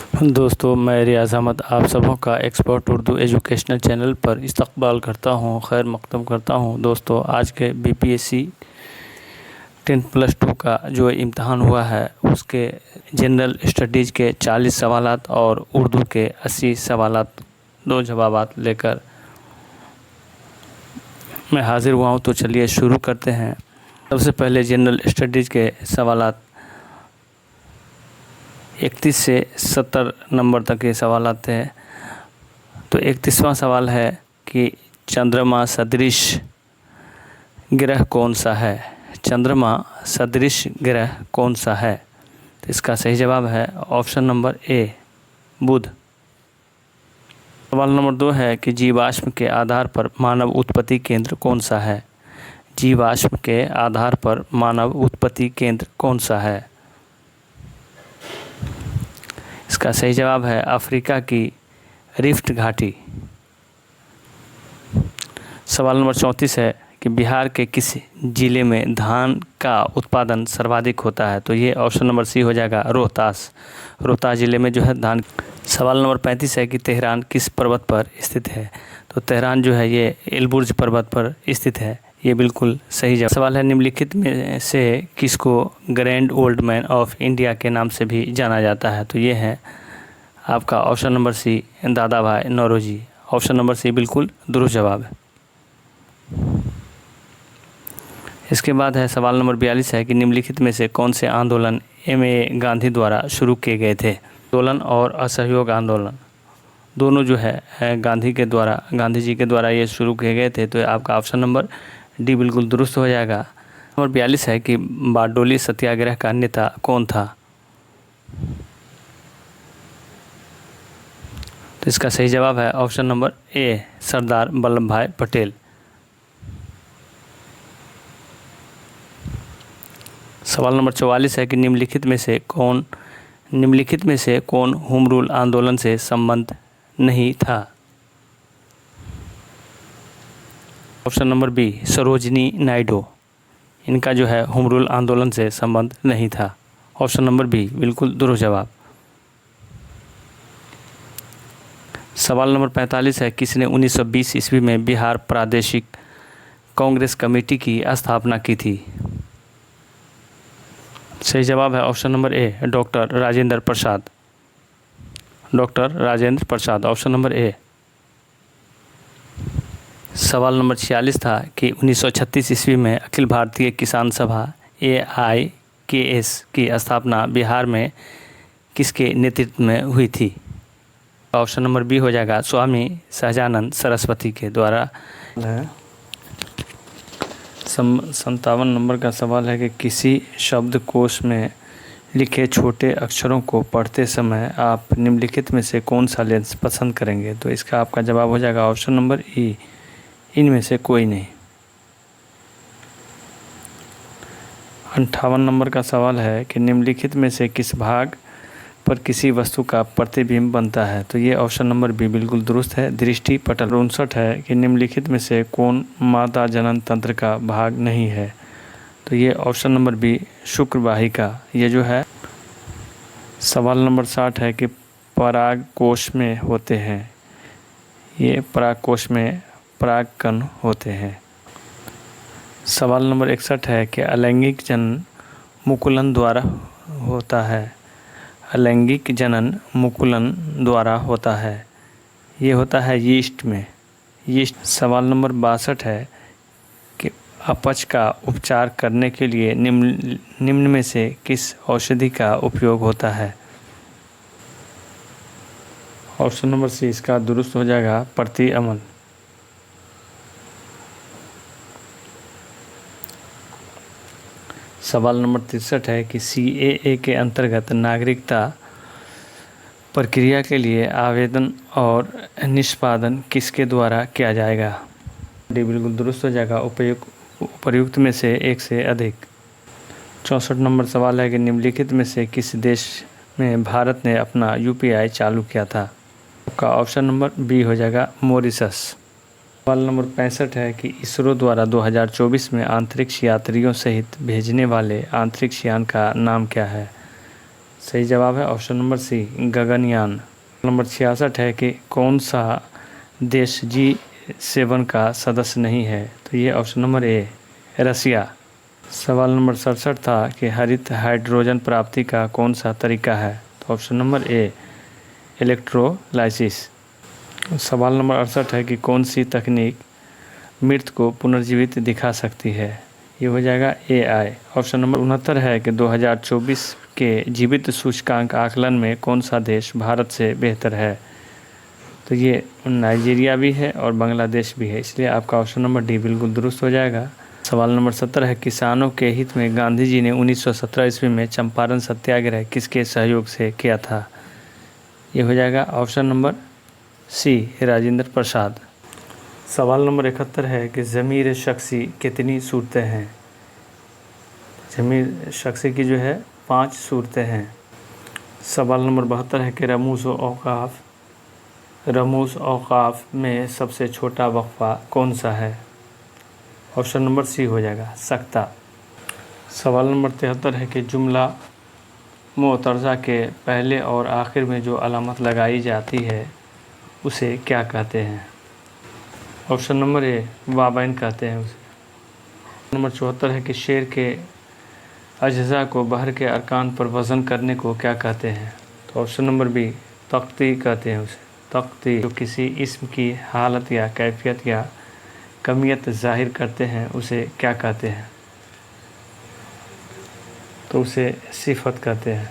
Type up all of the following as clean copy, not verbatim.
दोस्तों, मैं रियाज़ अहमद आप सबों का एक्सपर्ट उर्दू एजुकेशनल चैनल पर इस्तकबाल करता हूं, खैर मक़दम करता हूं। दोस्तों, आज के बीपीएससी 10+2 का जो इम्तहान हुआ है उसके जनरल स्टडीज़ के 40 सवालात और उर्दू के 80 सवालात दो जवाबात लेकर मैं हाज़िर हुआ हूं। तो चलिए शुरू करते हैं। सबसे पहले जनरल स्टडीज़ के सवालात 31 से 70 नंबर तक के सवाल आते हैं। तो 31वां सवाल है कि चंद्रमा सदृश ग्रह कौन सा है। चंद्रमा सदृश ग्रह कौन सा है? तो इसका सही जवाब है ऑप्शन नंबर ए, बुध। सवाल नंबर 2 है कि जीवाश्म के आधार पर मानव उत्पत्ति केंद्र कौन सा है। जीवाश्म के आधार पर मानव उत्पत्ति केंद्र कौन सा है? इसका सही जवाब है अफ्रीका की रिफ्ट घाटी। सवाल नंबर 34 है कि बिहार के किस जिले में धान का उत्पादन सर्वाधिक होता है। तो ये ऑप्शन नंबर सी हो जाएगा, रोहतास। रोहतास जिले में जो है धान। सवाल नंबर 35 है कि तेहरान किस पर्वत पर स्थित है। तो तेहरान जो है ये एलबुर्ज पर्वत पर स्थित है। ये बिल्कुल सही जवाब। सवाल है निम्नलिखित में से किसको grand old man of India के नाम से भी जाना जाता है। तो ये है आपका ऑप्शन नंबर सी, दादा भाई नौरोजी। ऑप्शन नंबर सी बिल्कुल दुरुस्त जवाब है। इसके बाद है सवाल नंबर 42 है कि निम्नलिखित में से कौन से आंदोलन एम.ए. गांधी द्वारा शुरू किए गए थे। आंदोलन और असहयोग आंदोलन दोनों जो है गांधी जी के द्वारा ये शुरू किए गए थे। तो आपका ऑप्शन नंबर डी बिल्कुल दुरुस्त हो जाएगा। नंबर 42 है कि बारडोली सत्याग्रह का नेता कौन था। तो इसका सही जवाब है ऑप्शन नंबर ए, सरदार वल्लभ भाई पटेल। सवाल नंबर 44 है कि निम्नलिखित में से कौन होम रूल आंदोलन से संबंध नहीं था। Option number B, Sarojini Naidu. इनका जो है होम रूल आंदोलन से संबंध नहीं था। ऑप्शन नंबर बी बिल्कुल दुरुस्त जवाब। सवाल नंबर 45 है किसने 1920 ईस्वी में बिहार प्रादेशिक कांग्रेस कमेटी की स्थापना की थी। सही जवाब है ऑप्शन नंबर ए, doctor Rajendra Prasad. Doctor Rajendra Prasad, option number ए। सवाल नंबर 46 था कि 1936 ईस्वी में अखिल भारतीय किसान सभा AIKS की स्थापना बिहार में किसके नेतृत्व में हुई थी। ऑप्शन नंबर बी हो जाएगा, स्वामी सहजानंद सरस्वती के द्वारा। 57 नंबर का सवाल है कि किसी शब्दकोश में लिखे छोटे अक्षरों को पढ़ते समय आप निम्नलिखित में से कौन सा लेंस पसंद करेंगे। तो इसका आपका जवाब हो जाएगा ऑप्शन नंबर ई, इनमें से कोई नहीं। 58 नंबर का सवाल है कि निम्नलिखित में से किस भाग पर किसी वस्तु का प्रतिबिंब बनता है। तो ये ऑप्शन नंबर बी बिल्कुल दुरुस्त है, दृष्टि पटल। 59 है कि निम्नलिखित में से कौन मादा जनन तंत्र का भाग नहीं है। तो ये ऑप्शन नंबर बी, शुक्र वाहिका। ये जो है। सवाल नंबर 60 है कि पराग कोश में होते हैं। ये पराग कोश में परागकण होते हैं। सवाल नंबर 61 है कि अलैंगिक जनन मुकुलन द्वारा होता है। अलैंगिक जनन मुकुलन द्वारा होता है। ये होता है यीस्ट में। यीस्ट। सवाल नंबर 62 है कि अपच का उपचार करने के लिए निम्न में से किस औषधि का उपयोग होता है। ऑप्शन नंबर सी इसका दुरुस्त हो जाएगा, प्रति अमल। सवाल नंबर 63 है कि CAA के अंतर्गत नागरिकता प्रक्रिया के लिए आवेदन और निष्पादन किसके द्वारा किया जाएगा। डी बिल्कुल दुरुस्त हो जाएगा, उपर्युक्त में से एक से अधिक। 64 नंबर सवाल है कि निम्नलिखित में से किस देश में भारत ने अपना UPI चालू किया था। आपका ऑप्शन नंबर बी हो जाएगा, मॉरिशस। सवाल नंबर 65 है कि इसरो द्वारा 2024 में अंतरिक्ष यात्रियों सहित भेजने वाले अंतरिक्ष यान का नाम क्या है। सही जवाब है option number C, Gaganyaan. Number 66 है कि कौन सा देश G7 का सदस्य नहीं है? तो ये ऑप्शन नंबर ए, रसिया। सवाल नंबर 67 था कि हरित हाइड्रोजन प्राप्ति का कौन सा तरीका है? तो ऑप्शन नंबर ए, इलेक्ट्रोलाइसिस। सवाल नंबर 68 है कि कौन सी तकनीक मृत को पुनर्जीवित दिखा सकती है? ये हो जाएगा AI। ऑप्शन नंबर 69 है कि 2024 के जीवित सूचकांक आकलन में कौन सा देश भारत से बेहतर है? तो ये नाइजीरिया भी है और बांग्लादेश भी है, इसलिए आपका ऑप्शन नंबर डी बिल्कुल दुरुस्त हो जाएगा। सवाल नंबर 70 है किसानों के हित में गांधी जी ने 1917 ईस्वी में चंपारण सत्याग्रह किसके सहयोग से किया था? ये हो जाएगा ऑप्शन नंबर सी, राजेंद्र प्रसाद। सवाल नंबर 71 है कि ज़मीर शख्सी कितनी सूरतें हैं? ज़मीर शख्सी की जो है 5 सूरतें हैं। सवाल नंबर 72 है कि रमूज़ औक़ाफ़ में सबसे छोटा वक्फ़ा कौन सा है? ऑप्शन नंबर सी हो जाएगा, सख्ता। सवाल नंबर 73 है कि जुमला मुअतरज़ा के पहले और आखिर में जो अलामत लगाई जाती है उसे क्या कहते हैं? ऑप्शन नंबर ए, वाबैन कहते हैं उसे। नंबर 74 है कि शेर के अज्ज़ा को बहर के अरकान पर वज़न करने को क्या कहते हैं? तो ऑप्शन नंबर बी, तख्ती कहते हैं उसे। तख्ती जो किसी इस्म की हालत या कैफियत या कमियत ज़ाहिर करते हैं उसे क्या कहते हैं? तो उसे सिफत कहते हैं।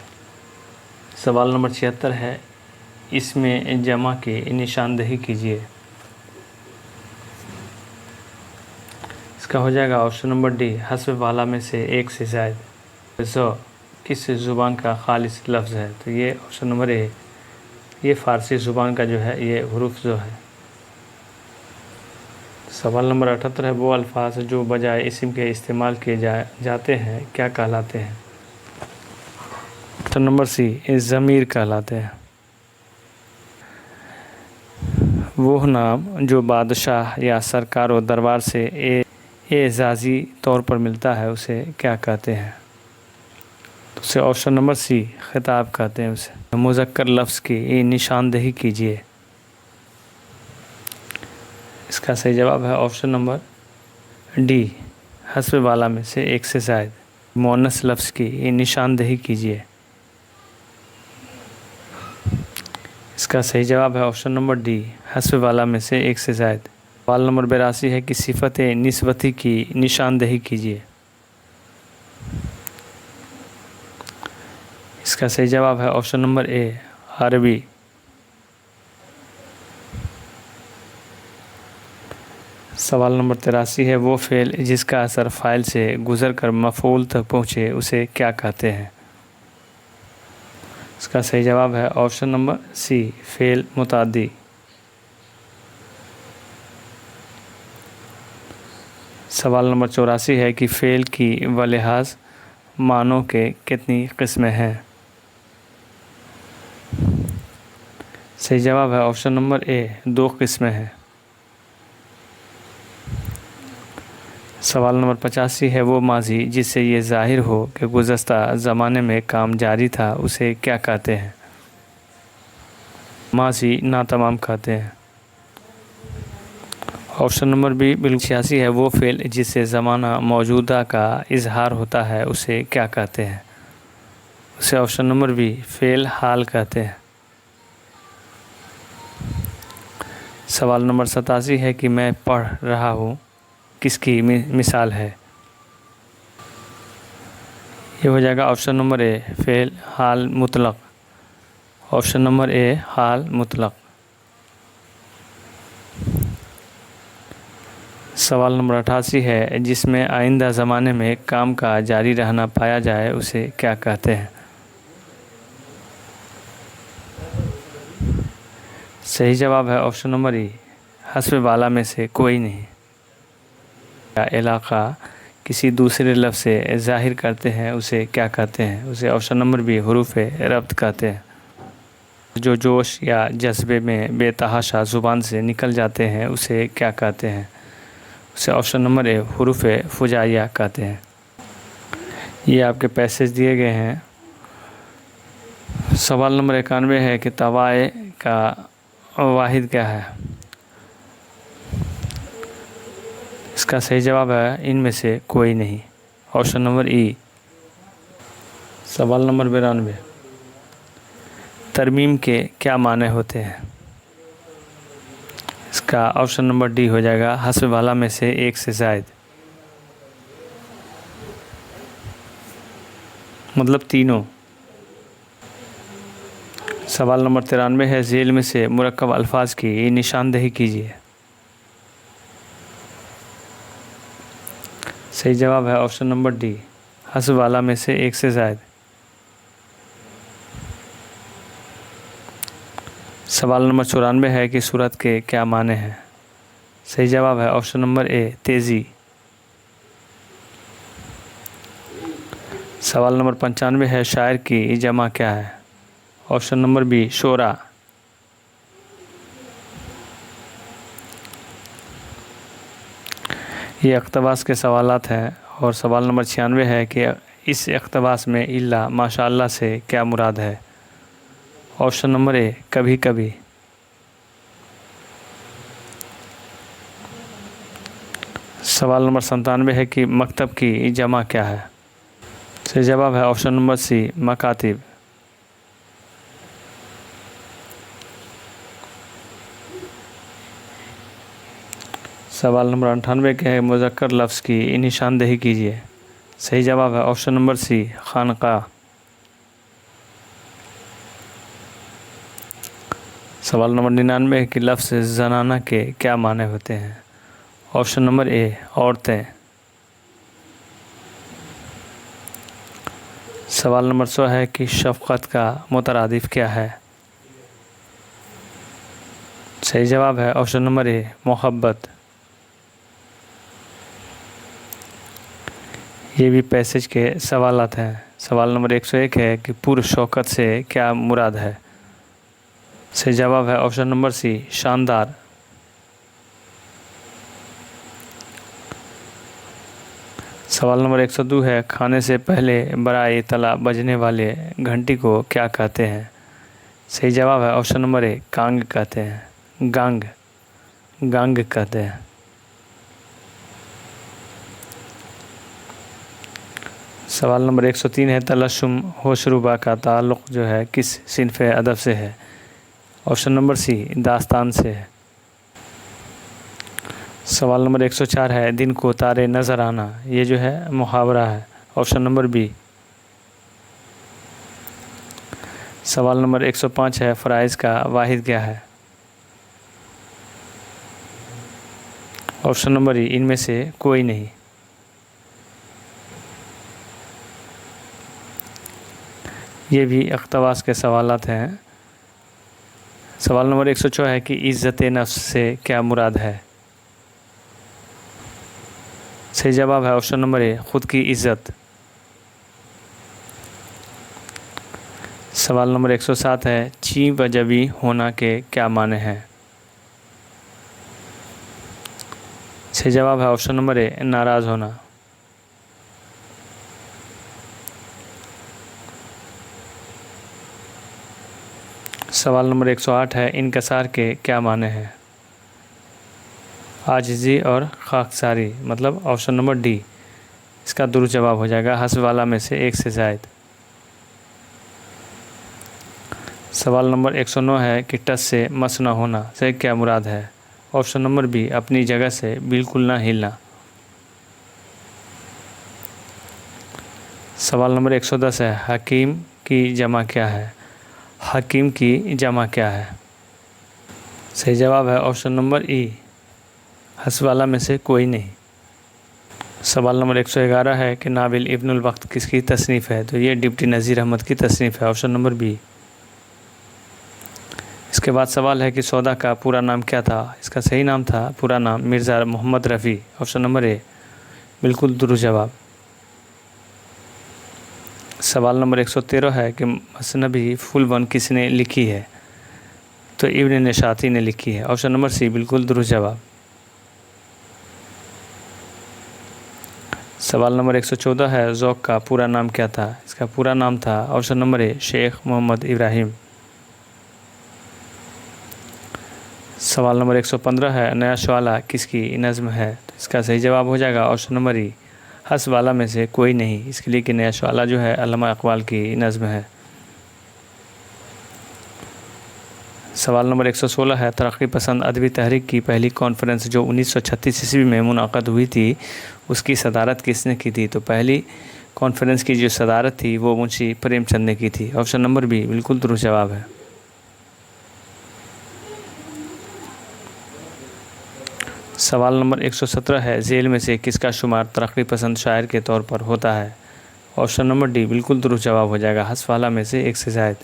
सवाल नंबर 76 है, इसमें जमा की निशानदेही कीजिए। इसका हो जाएगा ऑप्शन नंबर डी, हस्ब वाला में से एक से ज़ायद। ज़ किस ज़ुबान का खालिस लफ्ज़ है? तो ये ऑप्शन नंबर ए, ये फ़ारसी ज़ुबान का जो है ये हुरूफ जो है। सवाल नंबर 78 है, वो अल्फाज जो बजाय इस्म के इस्तेमाल किए जाते हैं क्या कहलाते हैं? ऑप्शन नंबर सी, ज़मीर कहलाते हैं। वो नाम जो बादशाह या सरकार व दरबार से एजाज़ी तौर पर मिलता है उसे क्या कहते हैं? तो उसे ऑप्शन नंबर सी, खिताब कहते हैं उसे। मुज़क्कर लफ्ज़ की निशानदेही कीजिए। इसका सही जवाब है ऑप्शन नंबर डी, हस्ब वाला में से एक से ज़ायद। मुअन्नस लफ्ज़ की निशानदेही कीजिए। इसका सही जवाब है ऑप्शन नंबर डी, हस्ब वाला में से एक से ज़ायद। सवाल नंबर 82 है कि सिफ़त निस्बती की निशानदेही कीजिए। इसका सही जवाब है ऑप्शन नंबर ए, अरबी। सवाल नंबर 83 है, वो फ़ेल जिसका असर फ़ाइल से गुज़र कर मफ़ऊल तक पहुँचे उसे क्या कहते हैं? इसका सही जवाब है ऑप्शन नंबर सी, फ़ेल मुताद्दी। सवाल नंबर 84 है कि फ़ेल की वलिहाज मानों के कितनी किस्में हैं? सही जवाब है ऑप्शन नंबर ए, 2 किस्में हैं। सवाल नंबर 85 है, वो माजी जिससे ये ज़ाहिर हो कि गुज़श्ता ज़माने में काम जारी था उसे क्या कहते हैं? माजी नातमाम कहते हैं। ऑप्शन नंबर बी बिल्कुल 86 है, वो फ़ेल जिससे ज़माना मौजूदा का इजहार होता है उसे क्या कहते हैं? उसे ऑप्शन नंबर बी, फ़ेल हाल कहते हैं। सवाल नंबर 87 है कि मैं पढ़ रहा हूँ किसकी मिसाल है? ये हो जाएगा ऑप्शन नंबर ए, फ़ेल हाल मुतलक। ऑप्शन नंबर ए, हाल मुतलक। सवाल नंबर 88 है, जिसमें आइंदा ज़माने में काम का जारी रहना पाया जाए उसे क्या कहते हैं? सही जवाब है ऑप्शन नंबर ई, हस्ब वाला में से कोई नहीं। इलाका किसी दूसरे लफ्ज़ से ज़ाहिर करते हैं उसे क्या कहते हैं? उसे ऑप्शन नंबर बी, हुरूफ़ रब्त कहते हैं। जो जोश या जज्बे में बेतहाशा ज़ुबान से निकल जाते हैं उसे क्या कहते हैं? उसे ऑप्शन नंबर ए, हुरूफ़ फुजाइया कहते हैं। ये आपके पैसेज दिए गए हैं सवाल नंबर 91 है कि तवाए का वाहिद क्या है। इसका सही जवाब है इनमें से कोई नहीं, ऑप्शन नंबर ई। सवाल नंबर 92, तरमीम के क्या माने होते हैं। इसका ऑप्शन नंबर डी हो जाएगा हस्ब वाला में से एक से ज़ायद, मतलब तीनों। सवाल नंबर 93 है, झेल में से मुरक्कब अल्फाज की निशानदेही कीजिए। सही जवाब है ऑप्शन नंबर डी, हस्ब वाला में से एक से ज़ायद। सवाल नंबर 94 है कि सूरत के क्या माने हैं। सही जवाब है ऑप्शन नंबर ए, तेज़ी। सवाल नंबर 95 है, शायर की जमा क्या है। ऑप्शन नंबर बी, शोरा। ये इक़्तिबास के सवालात हैं और सवाल नंबर 96 है कि इस इक़्तिबास में इल्ला माशाअल्लाह से क्या मुराद है। ऑप्शन नंबर ए, कभी कभी। सवाल नंबर 97 है कि मकतब की जमा क्या है। सही जवाब है ऑप्शन नंबर सी, मकातिब। सवाल नंबर 98 के है, मुज़क्कर लफ्ज़ की निशानदेही कीजिए। सही जवाब है ऑप्शन नंबर सी, खानका। सवाल नंबर 99 कि लफ्ज़ ज़नाना के क्या माने होते हैं। ऑप्शन नंबर ए, औरतें। सवाल नंबर 100 है कि शफ़क़त का मुतरादिफ क्या है। सही जवाब है ऑप्शन नंबर ए, मोहब्बत। ये भी पैसेज के सवालात हैं। सवाल नंबर 101 है कि पुरशौकत से क्या मुराद है। सही जवाब है ऑप्शन नंबर सी, शानदार। सवाल नंबर 102 है, खाने से पहले बराए तला बजने वाले घंटी को क्या कहते हैं। सही जवाब है ऑप्शन नंबर ए, कांग कहते हैं, गांग, गांग कहते हैं। सवाल नंबर 103 है, तलस्सुम होशरुबा का ताल्लुक़ जो है किस सिन्फ़ अदब से है। ऑप्शन नंबर सी, दास्तान से है। सवाल नंबर 104 है, दिन को तारे नज़र आना, ये जो है मुहावरा है। Option number B. सवाल नंबर 105 है, फ़राइज़ का वाहिद क्या है। ऑप्शन नंबर ई, इनमें से कोई नहीं। ये भी इक़्तिबास के सवालात हैं। सवाल नंबर 104 है कि इज़्ज़त नफ्स से क्या मुराद है। सही जवाब है ऑप्शन नंबर ए, ख़ुद की इज़्ज़त। सवाल नंबर 107 है, ची व जबी होना के क्या माने हैं। सही जवाब है ऑप्शन नंबर ए, नाराज़ होना। सवाल नंबर 108 है, इनकसार के क्या माने हैं। आजिज़ी और खाकसारी, मतलब ऑप्शन नंबर डी। इसका दुरुस्त जवाब हो जाएगा हस्ब वाला में से एक से ज़ायद। सवाल नंबर 109 है कि टस से मस न होना से क्या मुराद है। ऑप्शन नंबर बी, अपनी जगह से बिल्कुल ना हिलना। सवाल नंबर 110 है, हकीम की जमा क्या है। हकीम की जमा क्या है। सही जवाब है ऑप्शन नंबर ई, हस्ब वाला में से कोई नहीं। सवाल नंबर 111 है कि नाबिल इब्नुल वक्त किसकी तसनीफ़ है। तो ये डिप्टी नज़ीर अहमद की तसनीफ़ है, ऑप्शन नंबर बी। इसके बाद सवाल है कि सौदा का पूरा नाम क्या था। इसका सही नाम था पूरा नाम Mirza Mohammad Rafi, option number A, बिल्कुल दुरुस्त जवाब। सवाल नंबर 113 है कि मसनबी फुलवन किसने लिखी है। तो इब्न निशाती ने लिखी है, ऑप्शन नंबर सी, बिल्कुल दुरुस्त जवाब। सवाल नंबर 114 है, ज़ौक़ का पूरा नाम क्या था? इसका पूरा नाम था option number A Sheikh Mohammad Ibrahim. सवाल नंबर 115 है, नया शवाला किसकी नज़्म है? तो इसका सही जवाब हो जाएगा ऑप्शन नंबर ई हस वाला में से कोई नहीं। इसके लिए कि नया शवाला जो है अल्लामा इक़बाल की नज़्म है। सवाल नंबर 116 है, तरक्की पसंद अदबी तहरीक की पहली कॉन्फ्रेंस जो 1936 ईस्वी में मुनाक़द हुई थी उसकी सदारत किसने की थी? तो पहली कॉन्फ्रेंस की जो सदारत थी वो मुंशी प्रेमचंद ने की थी। ऑप्शन नंबर बी बिल्कुल दुरुस्त जवाब है। सवाल नंबर 117 है, झेल में से किसका शुमार तरक्की पसंद शायर के तौर पर होता है? ऑप्शन नंबर डी बिल्कुल दुरुस्त जवाब हो जाएगा, हस वाला में से एक से ज़ायद।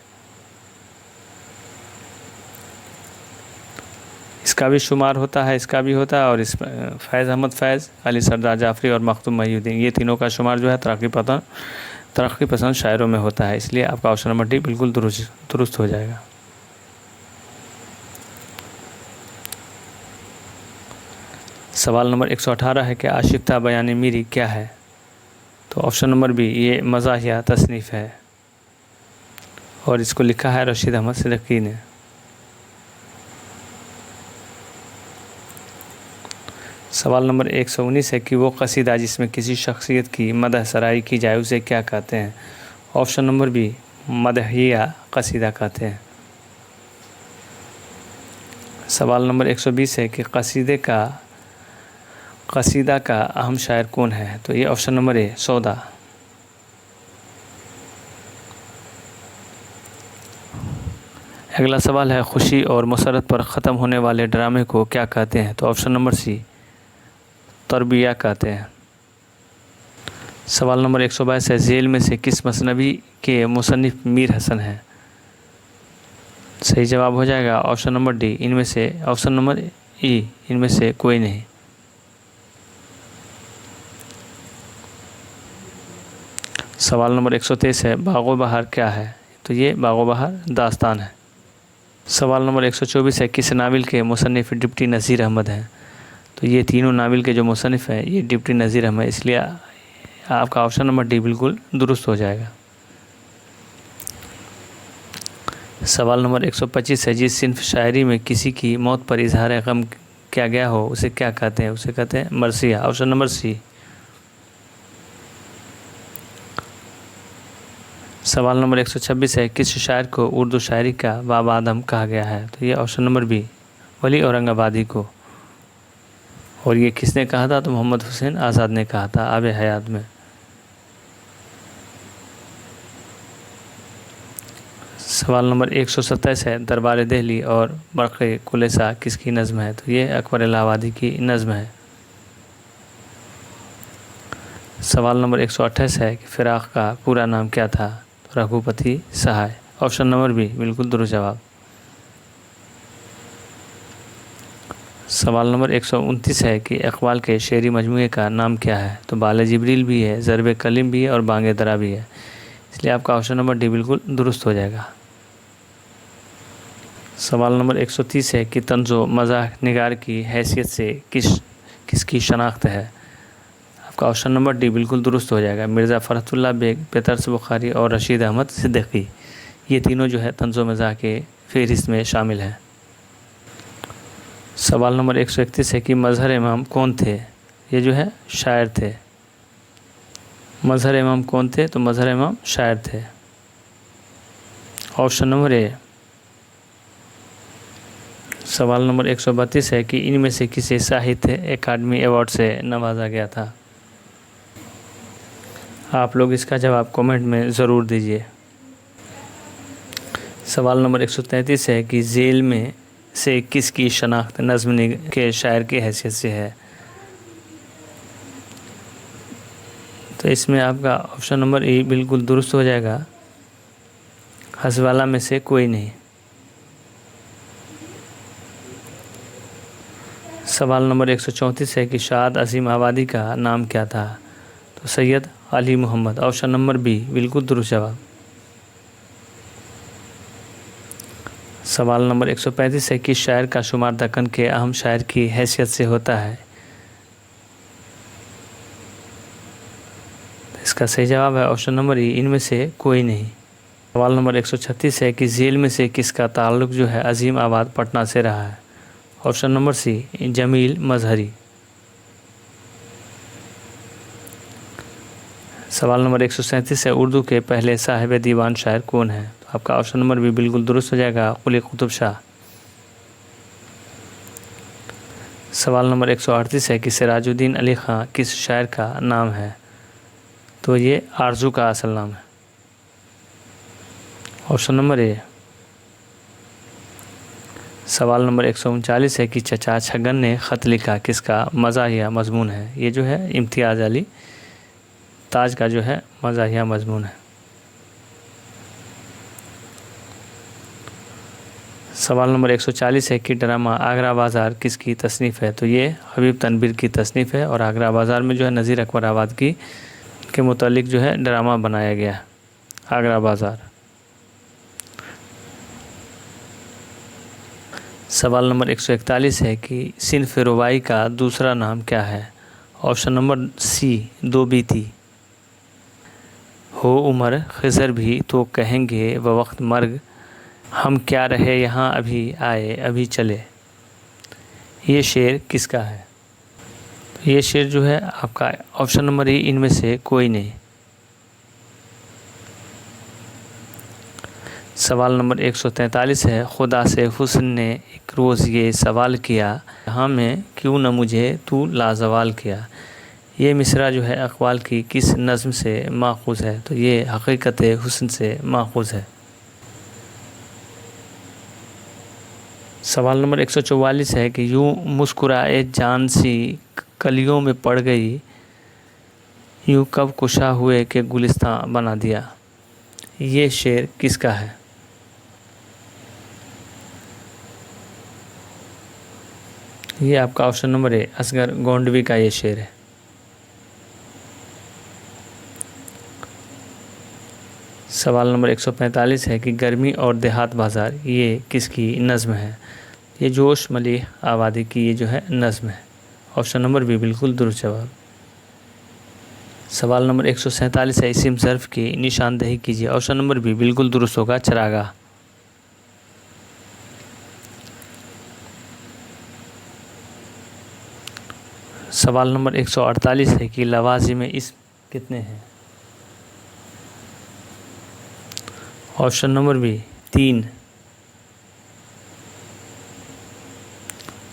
इसका भी शुमार होता है, इसका भी होता है, और इस फैज़ अहमद फैज़, अली सरदार जाफ़री और मखदूम महीउद्दीन, ये तीनों का शुमार जो है तरक्की पसंद शायरों में होता है। इसलिए आपका ऑप्शन नंबर डी बिल्कुल दुरुस्त हो जाएगा। सवाल नंबर 118 है कि आशिफ्ता बयान मीरी क्या है? तो ऑप्शन नंबर बी ये मज़ाहिया तसनीफ़ है और इसको लिखा है रशीद अहमद सिद्दीकी ने। सवाल नंबर 119 है कि वो कसीदा जिसमें किसी शख्सियत की मदह सराई की जाए उसे क्या कहते हैं? ऑप्शन नंबर बी मदहिया कसीदा कहते हैं। सवाल नंबर 120 है कि कसीदा का अहम शायर कौन है? तो ये ऑप्शन नंबर ए सौदा। अगला सवाल है, खुशी और मुसरत पर ख़त्म होने वाले ड्रामे को क्या कहते हैं? तो ऑप्शन नंबर सी तरबिया कहते हैं। सवाल नंबर 122 है, झेल में से किस मसनवी के मुसन्निफ़ मीर हसन हैं? सही जवाब हो जाएगा ऑप्शन नंबर डी इनमें से ऑप्शन नंबर ई इनमें से कोई नहीं। सवाल नंबर 123 है, बागो बहार क्या है? तो ये बागो बहार दास्तान है। सवाल नंबर 124 है, किस नावल के मुसन्निफ़ डिप्टी नज़ीर अहमद हैं? तो ये तीनों नावल के जो मुसन्निफ़ हैं ये डिप्टी नज़ीर अहमद, इसलिए आपका ऑप्शन नंबर डी बिल्कुल दुरुस्त हो जाएगा। सवाल नंबर 125 है, जिस सिन्फ शायरी में किसी की मौत पर इजहार गम किया गया हो उसे क्या कहते हैं? उसे कहते हैं मरसिया। ऑप्शन नंबर सी। सवाल नंबर 126 है, किस शायर को उर्दू शायरी का बाब आदम कहा गया है? तो ये ऑप्शन नंबर बी वली औरंगाबादी को। और ये किसने कहा था? तो मोहम्मद हुसैन आज़ाद ने कहा था आब हयात में। सवाल नंबर 127 है, दरबार दिल्ली और बरक़े कुलेसा किसकी नज़्म है? तो ये अकबर इलाहाबादी की नज़्म है। सवाल नंबर 128 है कि फ़िराक़ का पूरा नाम क्या था? तो रघुपति सहाय। ऑप्शन नंबर बी बिल्कुल दुरुस्त जवाब। सवाल नंबर 129 है कि इक़बाल के शेरी मजमूए का नाम क्या है? तो बाले जिब्रील भी है, ज़रब कलिम भी है और बांगे दरा भी है, इसलिए आपका ऑप्शन नंबर डी बिल्कुल दुरुस्त हो जाएगा। सवाल नंबर 130 है कि तंज़ो मज़ाह निगार की हैसियत से किसकी शनाख्त है? आपका ऑप्शन नंबर डी बिल्कुल दुरुस्त हो जाएगा, मिर्ज़ा फ़रहतुल्लाह बेग, पेतरस बुखारी और रशीद अहमद सिद्दीकी, ये तीनों जो है तंज़ो मज़ाह के फ़हरिस्त में शामिल हैं। सवाल नंबर 131 है कि मज़हर इमाम कौन थे? ये जो है शायर थे। मज़हर इमाम कौन थे? तो मज़हर इमाम शायर थे। ऑप्शन नंबर ए। सवाल नंबर 132 है कि इनमें से किसे साहित्य अकादमी अवार्ड से नवाजा गया था? आप लोग इसका जवाब कमेंट में ज़रूर दीजिए। सवाल नंबर 133 है कि झेल में से किसकी शनाख्त नज़्म के शायर की हैसियत से है? तो इसमें आपका ऑप्शन नंबर ई बिल्कुल दुरुस्त हो जाएगा, हसवाला में से कोई नहीं। सवाल नंबर 134 है कि शाद असीम आबादी का नाम क्या था? तो Syed Ali Mohammad. Option number B बिल्कुल दुरुस्त जवाब। सवाल नंबर 135 है कि शायर का शुमार दक्कन के अहम शायर की हैसियत से होता है? इसका सही जवाब है ऑप्शन नंबर ई, इनमें से कोई नहीं। सवाल नंबर 136 है कि जेल में से किसका ताल्लुक जो है अजीम आबाद पटना से रहा है। Option number C, Jamil Mazhari. सवाल नंबर 137 है उर्दू के पहले साहिब दीवान शायर कौन है। तो आपका ऑप्शन नंबर भी बिल्कुल दुरुस्त हो जाएगा, कुली कुतुब शाह। सवाल नंबर 138 है कि सिराजुद्दीन अली ख़ां किस शायर का नाम है। तो ये आरजू का असल नाम है। ऑप्शन नंबर ए। सवाल नंबर 139 है कि चचा छगन ने ख़त लिखा किसका मज़ाहिया मज़मून है। ये जो है इम्तियाज़ अली ताज का जो है मज़ाहिया मज़मून है। सवाल नंबर 140 है कि ड्रामा आगरा बाज़ार किसकी तसनीफ़ है। तो ये हबीब तनवीर की तसनीफ़ है और आगरा बाज़ार में जो है नज़ीर अकबर आबादी के मुतालिक जो है ड्रामा बनाया गया है, आगरा बाज़ार। सवाल नंबर 141 है कि सिन्फ़ रुबाई का दूसरा नाम क्या है। ऑप्शन नंबर सी, दो बीती। हो उमर खिज़र भी तो कहेंगे वक्त मर्ग, हम क्या रहे यहाँ अभी आए अभी चले। ये शेर किसका है। ये शेर जो है आपका ऑप्शन नंबर ई, इनमें से कोई नहीं। सवाल नंबर 143 है खुदा से हुस्न ने एक रोज़ ये सवाल किया, यहाँ में क्यों न मुझे तू लाजवाल किया। ये मिसरा जो है अक़वाल की किस नज़्म से माख़ूज़ है। तो ये हक़ीक़त हुस्न से माख़ूज़ है। सवाल नंबर 144 है कि यूँ मुस्कुराए जान सी कलियों में पड़ गई, यूँ कब कुशा हुए कि गुलिस्तां बना दिया। ये शेर किसका है। ये आपका option number A, Asghar Gondvi का ये शेर है। सवाल नंबर 145 है कि गर्मी और देहात बाज़ार ये किसकी नज़्म है। ये जोश मलिह आबादी की ये जो है नज़्म है। ऑप्शन नंबर बी बिल्कुल दुरुस्त जवाब। सवाल नंबर 147 है इस्म ज़र्फ़ की निशानदेही कीजिए। ऑप्शन नंबर बी बिल्कुल दुरुस्त होगा, चरागाह। सवाल नंबर 148 है कि लवाज़िम इस्म कितने हैं। Option number B 3।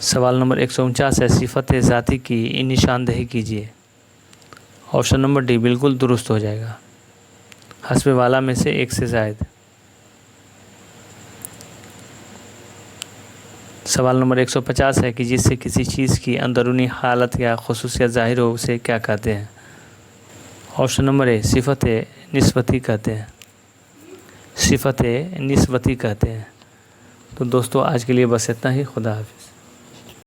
सवाल नंबर 149 है सिफ़त ज़ाती की निशानदेही कीजिए। ऑप्शन नंबर डी बिल्कुल दुरुस्त हो जाएगा, हस्ब वाला में से एक से ज़ायद। सवाल नंबर 150 है कि जिससे किसी चीज़ की अंदरूनी हालत या ख़ुसूसियत ज़ाहिर हो उसे क्या कहते हैं। ऑप्शन नंबर ए सिफ़त निस्बती कहते हैं, सिफ़त निस्बती कहते हैं। तो दोस्तों आज के लिए बस इतना ही। खुदा हाफिज़।